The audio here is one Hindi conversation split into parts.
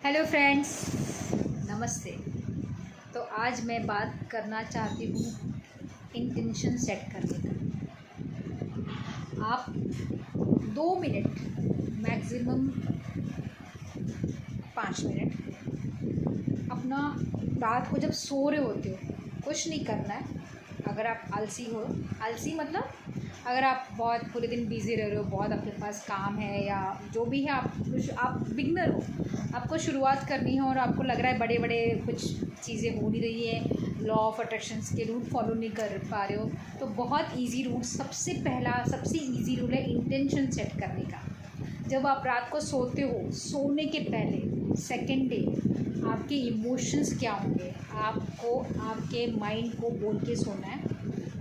हेलो फ्रेंड्स, नमस्ते। तो आज मैं बात करना चाहती हूँ इंटेंशन सेट करने का। आप 2 मिनट, मैक्सिमम 5 मिनट अपना रात को जब सो रहे होते हो, कुछ नहीं करना है। अगर आप आलसी हो, आलसी मतलब अगर आप बहुत पूरे दिन बिज़ी रह रहे हो, बहुत आपके पास काम है या जो भी है, आप बिगनर हो, आपको शुरुआत करनी है और आपको लग रहा है बड़े बड़े कुछ चीज़ें हो नहीं रही है, लॉ ऑफ अट्रैक्शंस के रूल फॉलो नहीं कर पा रहे हो, तो बहुत इजी रूल, सबसे इजी रूल है इंटेंशन सेट करने का। जब आप रात को सोते हो, सोने के पहले सेकेंड डे आपके इमोशंस क्या होंगे, आपको आपके माइंड को बोल के सोना है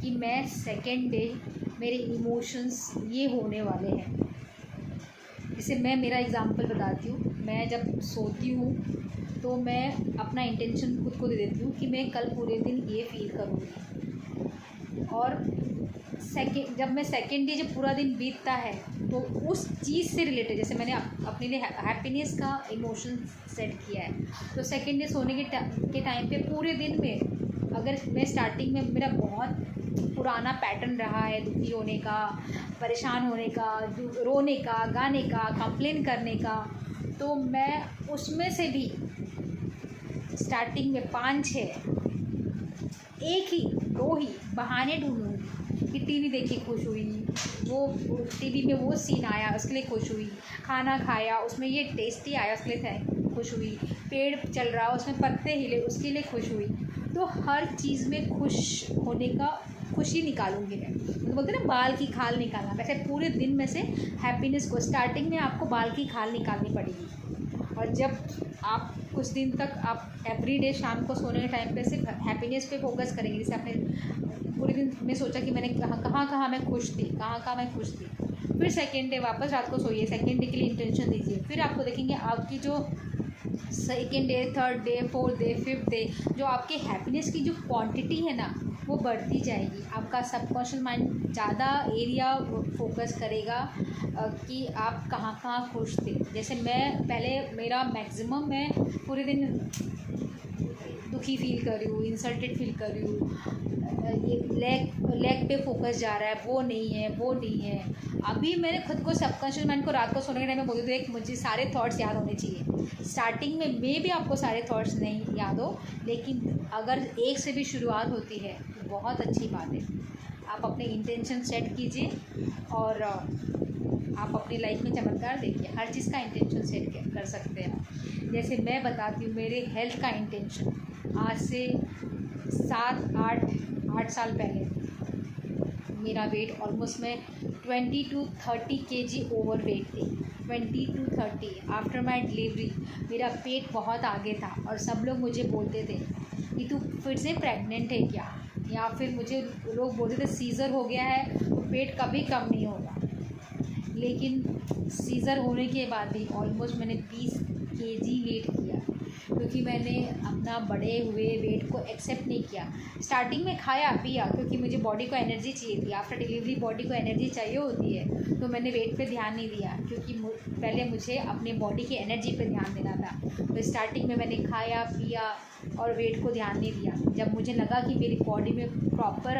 कि मैं सेकेंड डे मेरे इमोशंस ये होने वाले हैं। जैसे मैं मेरा एग्ज़ाम्पल बताती हूँ। मैं जब सोती हूँ तो मैं अपना इंटेंशन खुद को दे देती हूँ कि मैं कल पूरे दिन ये फ़ील करूँगी। और जब मैं सेकेंड डे जब पूरा दिन बीतता है तो उस चीज़ से रिलेटेड, जैसे मैंने अपने लिए हैप्पीनेस का इमोशन सेट किया है, तो सेकेंड डे सोने के टाइम पे पूरे दिन में अगर मैं स्टार्टिंग में मेरा बहुत पुराना पैटर्न रहा है दुखी होने का, परेशान होने का, रोने का, गाने का, कंप्लेन करने का, तो मैं उसमें से भी स्टार्टिंग में 5-6 एक ही 2 ही बहाने ढूंढूंगी कि टीवी देख के खुश हुई, वो टीवी में वो सीन आया उसके लिए खुश हुई, खाना खाया उसमें ये टेस्टी आया उसके लिए खुश हुई, पेड़ चल रहा उसमें पत्ते हिले उसके लिए खुश हुई। तो हर चीज़ में खुश होने का खुशी निकालूंगी मैं। तो बोलते हैं ना बाल की खाल निकालना, वैसे पूरे दिन में से हैप्पीनेस को स्टार्टिंग में आपको बाल की खाल निकालनी पड़ेगी। और जब आप कुछ दिन तक आप एवरीडे शाम को सोने के टाइम पे सिर्फ हैप्पीनेस पे फोकस करेंगे, जैसे आपने पूरे दिन में सोचा कि मैंने कहाँ मैं खुश थी, कहाँ मैं खुश थी, फिर सेकेंड डे वापस रात को सोइए, सेकेंड डे के लिए इंटेंशन दीजिए, फिर आपको देखेंगे आपकी जो second day, third day, fourth day, fifth day, जो आपके हैप्पीनेस की जो क्वांटिटी है ना वो बढ़ती जाएगी। आपका सबकॉन्शियस माइंड ज़्यादा एरिया फोकस करेगा कि आप कहाँ खुश थे। जैसे मैं पहले मेरा मैक्सिमम मैं पूरे दिन दुखी फील कर रही हूँ, इंसल्टेड फील कर रही हूँ, ये लेग पे फोकस जा रहा है, वो नहीं है। अभी मैंने खुद को सबकॉन्शियस माइंड को रात को सोने के टाइम में बोलती थी मुझे सारे थॉट्स याद होने चाहिए। स्टार्टिंग में भी आपको सारे थॉट्स नहीं याद हो, लेकिन अगर एक से भी शुरुआत होती है तो बहुत अच्छी बात है। आप अपने इंटेंशन सेट कीजिए और आप अपनी लाइफ में चमत्कार देखिए। हर चीज़ का इंटेंशन सेट कर सकते हैं। जैसे मैं बताती हूँ मेरे हेल्थ का इंटेंशन, आज से 7-8 साल पहले मेरा वेट ऑलमोस्ट मैं 20 to 30 kg ओवर वेट थी। 20 to 30 आफ्टर माई डिलीवरी मेरा पेट बहुत आगे था और सब लोग मुझे बोलते थे कि तू फिर से प्रेग्नेंट है क्या, या फिर मुझे लोग बोलते थे सीज़र हो गया है तो पेट कभी कम नहीं होगा। लेकिन सीज़र होने के बाद भी ऑलमोस्ट मैंने 20 kg वेट किया, क्योंकि मैंने अपना बढ़े हुए वेट को एक्सेप्ट नहीं किया। स्टार्टिंग में खाया पिया क्योंकि मुझे बॉडी को एनर्जी चाहिए थी, आफ्टर डिलीवरी बॉडी को एनर्जी चाहिए होती है, तो मैंने वेट पे ध्यान नहीं दिया क्योंकि पहले मुझे अपने बॉडी की एनर्जी पे ध्यान देना था। तो स्टार्टिंग में मैंने खाया पिया और वेट को ध्यान नहीं दिया। जब मुझे लगा कि मेरी बॉडी में प्रॉपर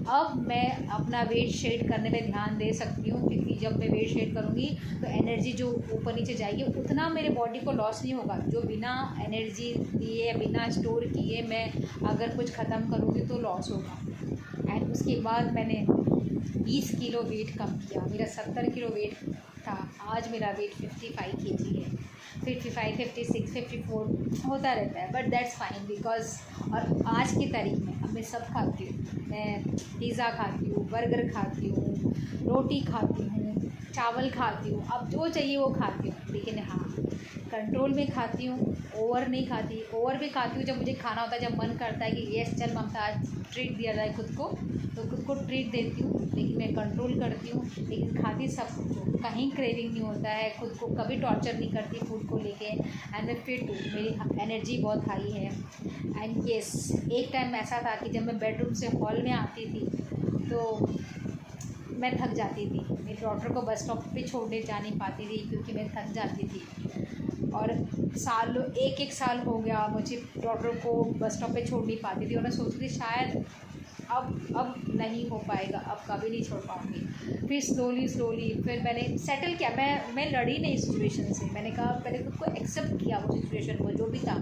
अब मैं अपना वेट शेड करने पे ध्यान दे सकती हूँ, क्योंकि जब मैं वेट शेड करूँगी तो एनर्जी जो ऊपर नीचे जाएगी उतना मेरे बॉडी को लॉस नहीं होगा। जो बिना एनर्जी दिए बिना स्टोर किए मैं अगर कुछ ख़त्म करूँगी तो लॉस होगा। एंड उसके बाद मैंने 20 किलो वेट कम किया। मेरा 70 किलो वेट था, आज मेरा वेट 55 kg है। 55, 56, 54 होता रहता है, बट दैट्स फाइन बिकॉज और आज की तारीख में अब मैं सब खाती हूँ। मैं पिज़्ज़ा खाती हूँ, बर्गर खाती हूँ, रोटी खाती हूँ, चावल खाती हूँ, अब जो चाहिए वो खाती हूँ, लेकिन हाँ कंट्रोल में खाती हूँ, ओवर नहीं खाती। ओवर भी खाती हूँ जब मुझे खाना होता है, जब मन करता है कि यस चल ममता आज ट्रीट दिया जाए खुद को, तो खुद को ट्रीट देती हूँ, लेकिन मैं कंट्रोल करती हूँ। लेकिन खाती सब कुछ हूँ, कहीं क्रेविंग नहीं होता है, खुद को कभी टॉर्चर नहीं करती फूड को लेके। एंड मैं फिट हूँ, मेरी एनर्जी बहुत हाई है। एंड येस, एक टाइम ऐसा था कि जब मैं बेडरूम से हॉल में आती थी तो मैं थक जाती थी। मेरी डॉटर को बस स्टॉप पे छोड़ने जा नहीं पाती थी क्योंकि मैं थक जाती थी। और साल एक एक साल हो गया मुझे डॉटर को बस स्टॉप पे छोड़ नहीं पाती थी, और मैं सोचती थी शायद अब नहीं हो पाएगा, अब कभी नहीं छोड़ पाऊँगी। फिर स्लोली फिर मैंने सेटल किया। मैं लड़ी नहीं सिचुएशन से, मैंने कहा पहले खुद को एक्सेप्ट किया वो सिचुएशन को जो भी था।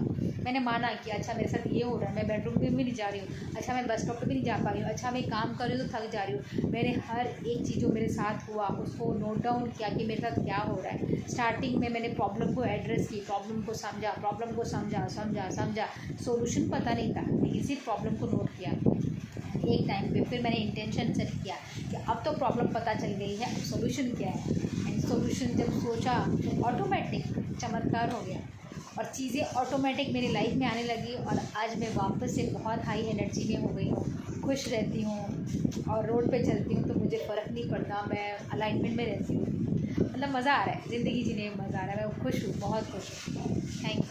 मैंने माना कि अच्छा मेरे साथ ये हो रहा है, मैं बेडरूम में भी नहीं जा रही हूँ, अच्छा मैं बस स्टॉप पे भी नहीं जा पा रही हूँ, अच्छा मैं काम कर रही हूँ तो थक जा रही हूँ। मैंने हर एक चीज़ जो मेरे साथ हुआ उसको नोट डाउन किया कि मेरे साथ क्या हो रहा है। स्टार्टिंग में मैंने प्रॉब्लम को एड्रेस की, प्रॉब्लम को समझा। सोल्यूशन पता नहीं था, लेकिन सिर्फ प्रॉब्लम को नोट किया एक टाइम पे। फिर मैंने इंटेंशन सेट किया कि अब तो प्रॉब्लम पता चल गई है, अब सॉल्यूशन क्या है। एंड सॉल्यूशन जब सोचा तो ऑटोमेटिक चमत्कार हो गया और चीज़ें ऑटोमेटिक मेरी लाइफ में आने लगी। और आज मैं वापस से बहुत हाई एनर्जी में हो गई हूँ, खुश रहती हूँ और रोड पे चलती हूँ तो मुझे फ़र्क नहीं पड़ता, मैं अलाइनमेंट में रहती हूँ। मतलब मज़ा आ रहा है, ज़िंदगी जीने में मज़ा आ रहा है, मैं खुश हूँ, बहुत खुश हूँ। Thank you.